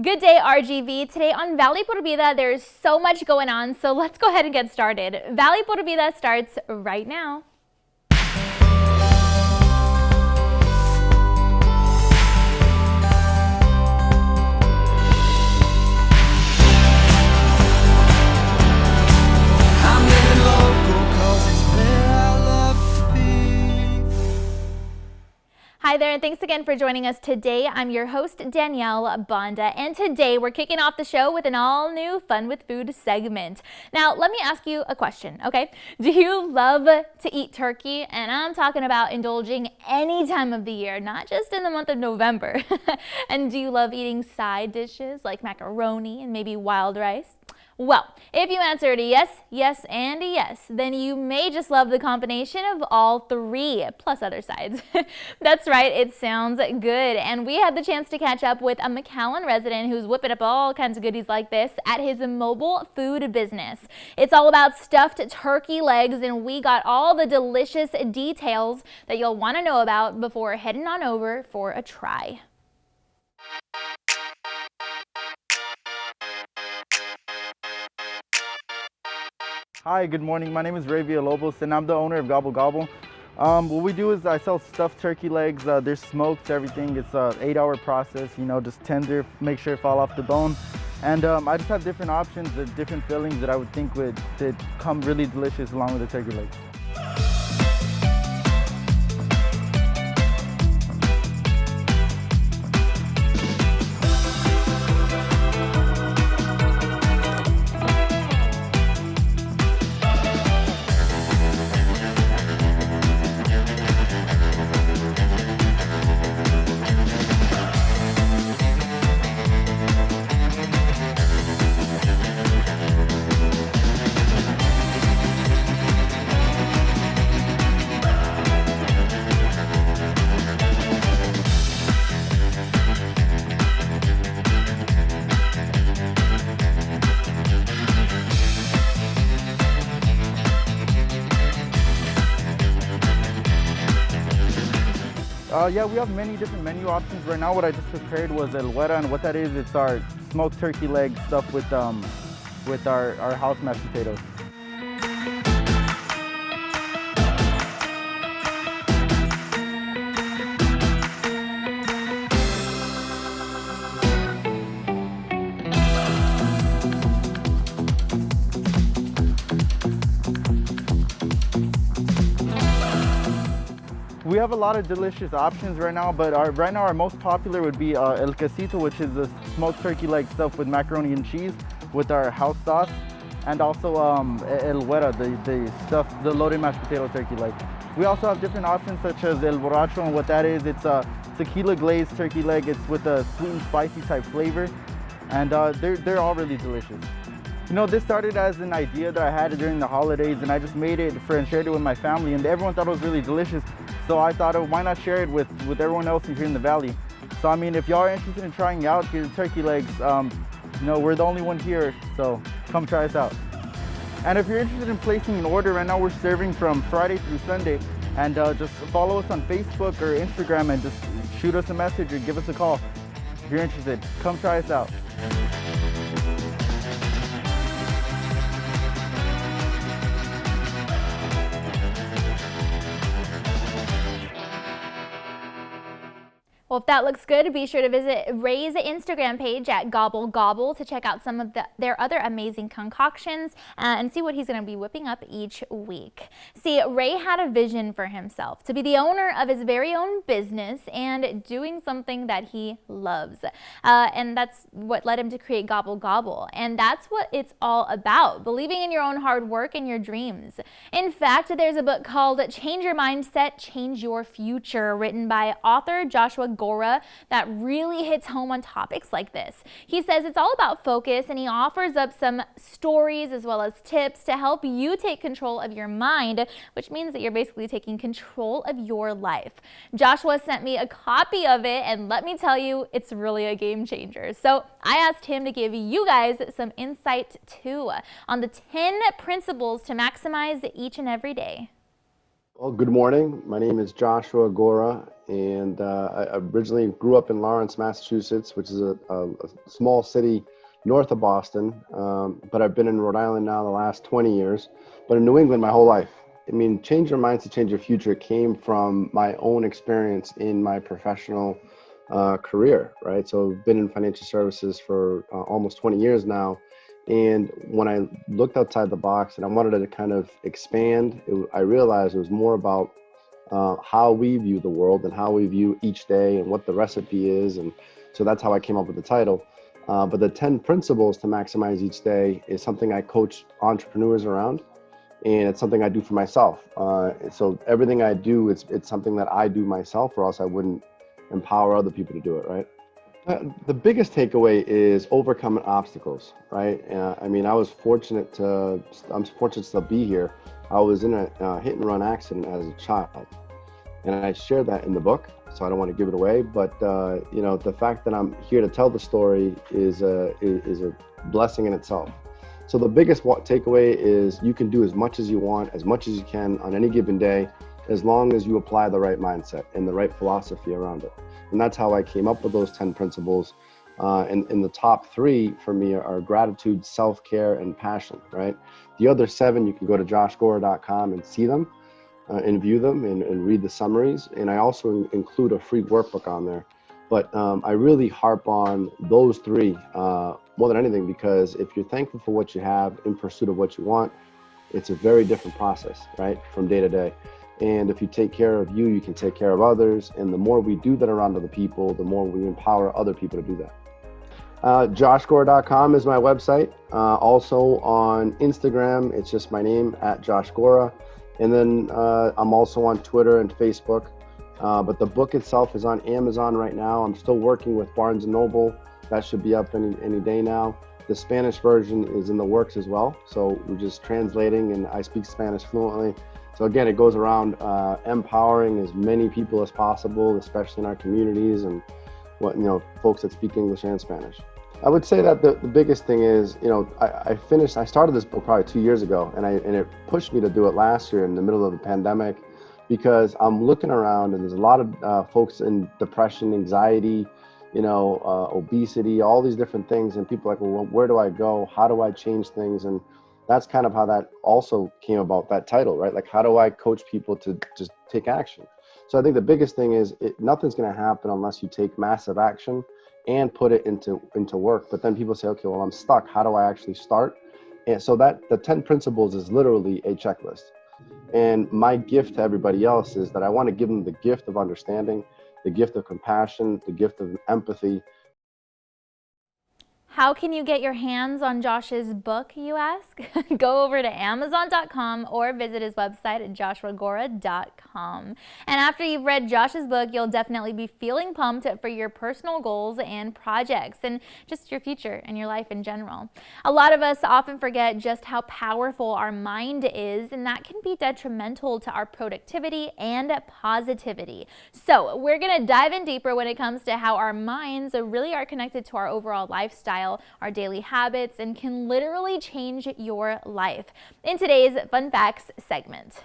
Good day, RGV. Today on Valley Por Vida, there's so much going on, so let's go ahead and get started. Valley Por Vida starts right now. Hi there, and thanks again for joining us today. I'm your host, Danielle Banda, and today we're kicking off the show with an all-new Fun with Food segment. Now, let me ask you a question, okay? Do you love to eat turkey? And I'm talking about indulging any time of the year, not just in the month of November. And do you love eating side dishes like macaroni and maybe wild rice? Well, if you answered yes, yes, and yes, then you may just love the combination of all three, plus other sides. That's right, it sounds good. And we had the chance to catch up with a McAllen resident who's whipping up all kinds of goodies like this at his mobile food business. It's all about stuffed turkey legs, and we got all the delicious details that you'll want to know about before heading on over for a try. Hi, good morning. My name is Ray Villalobos, and I'm the owner of Gobble Gobble. What we do is I sell stuffed turkey legs. They're smoked, everything. It's an 8-hour process, just tender, make sure it fall off the bone. And I just have different options, different fillings that I would think would come really delicious along with the turkey legs. Yeah, we have many different menu options. Right now what I just prepared was el güera, and what that is, it's our smoked turkey leg stuffed with our house mashed potatoes. We have a lot of delicious options right now, but our most popular would be el quesito, which is the smoked turkey leg stuffed with macaroni and cheese with our house sauce, and also el güera, the loaded mashed potato turkey leg. We also have different options such as el borracho, and what that is, it's a tequila glazed turkey leg. It's with a sweet and spicy type flavor, and they're all really delicious. This started as an idea that I had during the holidays, and I just made it and shared it with my family, and everyone thought it was really delicious. So I thought, why not share it with everyone else here in the valley? So I mean, if y'all are interested in trying out your turkey legs, we're the only one here, so come try us out. And if you're interested in placing an order, right now we're serving from Friday through Sunday, and just follow us on Facebook or Instagram and just shoot us a message or give us a call. If you're interested, come try us out. Well, if that looks good, be sure to visit Ray's Instagram page at Gobble Gobble to check out some of their other amazing concoctions and see what he's going to be whipping up each week. See, Ray had a vision for himself to be the owner of his very own business and doing something that he loves. And that's what led him to create Gobble Gobble. And that's what it's all about, believing in your own hard work and your dreams. In fact, there's a book called Change Your Mindset, Change Your Future, written by author Joshua Gora that really hits home on topics like this. He says it's all about focus, and he offers up some stories as well as tips to help you take control of your mind, which means that you're basically taking control of your life. Joshua sent me a copy of it, and let me tell you, it's really a game changer. So I asked him to give you guys some insight too on the 10 principles to maximize each and every day. Well, good morning. My name is Joshua Gora, and I originally grew up in Lawrence, Massachusetts, which is a small city north of Boston. But I've been in Rhode Island now the last 20 years, but in New England my whole life. I mean, change your minds to change your future came from my own experience in my professional career, right? So I've been in financial services for almost 20 years now. And when I looked outside the box and I wanted to kind of expand, I realized it was more about how we view the world and how we view each day and what the recipe is. And so that's how I came up with the title. But the 10 principles to maximize each day is something I coach entrepreneurs around. And it's something I do for myself. So everything I do, it's something that I do myself, or else I wouldn't empower other people to do it, right? The biggest takeaway is overcoming obstacles, right? I mean, I'm fortunate to still be here. I was in a hit and run accident as a child, and I shared that in the book, so I don't want to give it away. But you know, the fact that I'm here to tell the story is a blessing in itself. So the biggest takeaway is you can do as much as you want, as much as you can on any given day, as long as you apply the right mindset and the right philosophy around it. And that's how I came up with those 10 principles. And the top 3 for me are gratitude, self-care, and passion, right? The other 7, you can go to joshgora.com and see them and view them and read the summaries. And I also include a free workbook on there. But I really harp on those 3 more than anything, because if you're thankful for what you have in pursuit of what you want, it's a very different process, right, from day to day. And if you take care of you, you can take care of others. And the more we do that around other people, the more we empower other people to do that. Joshgora.com is my website. Also on Instagram, it's just my name, @JoshGora. And then I'm also on Twitter and Facebook. But the book itself is on Amazon right now. I'm still working with Barnes & Noble. That should be up any day now. The Spanish version is in the works as well. So we're just translating, and I speak Spanish fluently. So again, it goes around empowering as many people as possible, especially in our communities and folks that speak English and Spanish. I would say that the biggest thing is, I started this book probably 2 years ago, and it pushed me to do it last year in the middle of the pandemic, because I'm looking around and there's a lot of folks in depression, anxiety, obesity, all these different things, and people are like, well, where do I go? How do I change things? And that's kind of how that also came about, that title, right? Like, how do I coach people to just take action? So I think the biggest thing is nothing's going to happen unless you take massive action and put it into work. But then people say, okay, well, I'm stuck. How do I actually start? And so that the 10 principles is literally a checklist. And my gift to everybody else is that I want to give them the gift of understanding, the gift of compassion, the gift of empathy. How can you get your hands on Josh's book, you ask? Go over to Amazon.com or visit his website at joshuagora.com. And after you've read Josh's book, you'll definitely be feeling pumped for your personal goals and projects and just your future and your life in general. A lot of us often forget just how powerful our mind is, and that can be detrimental to our productivity and positivity. So we're going to dive in deeper when it comes to how our minds really are connected to our overall lifestyle, our daily habits, and can literally change your life in today's Fun Facts segment.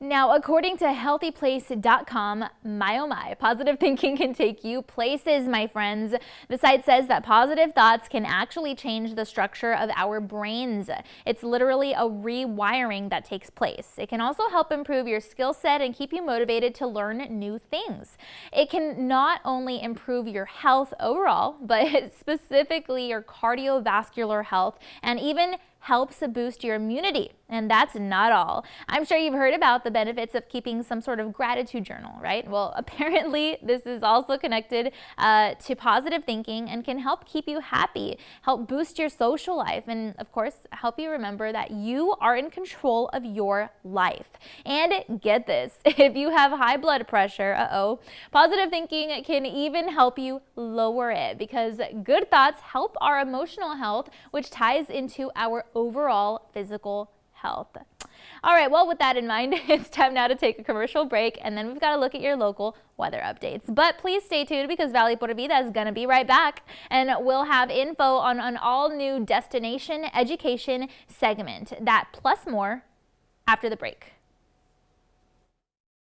Now, according to healthyplace.com, my oh my, positive thinking can take you places, my friends. The site says that positive thoughts can actually change the structure of our brains. It's literally a rewiring that takes place. It can also help improve your skill set and keep you motivated to learn new things. It can not only improve your health overall, but specifically your cardiovascular health, and even helps boost your immunity. And that's not all. I'm sure you've heard about the benefits of keeping some sort of gratitude journal, right? Well, apparently this is also connected to positive thinking and can help keep you happy, help boost your social life, and of course, help you remember that you are in control of your life. And get this, if you have high blood pressure, positive thinking can even help you lower it, because good thoughts help our emotional health, which ties into our overall physical health. health. All right, well, with that in mind, it's time now to take a commercial break, and then we've got to look at your local weather updates. But please stay tuned because Valley Pura Vida is going to be right back, and we'll have info on an all-new destination education segment. That plus more after the break.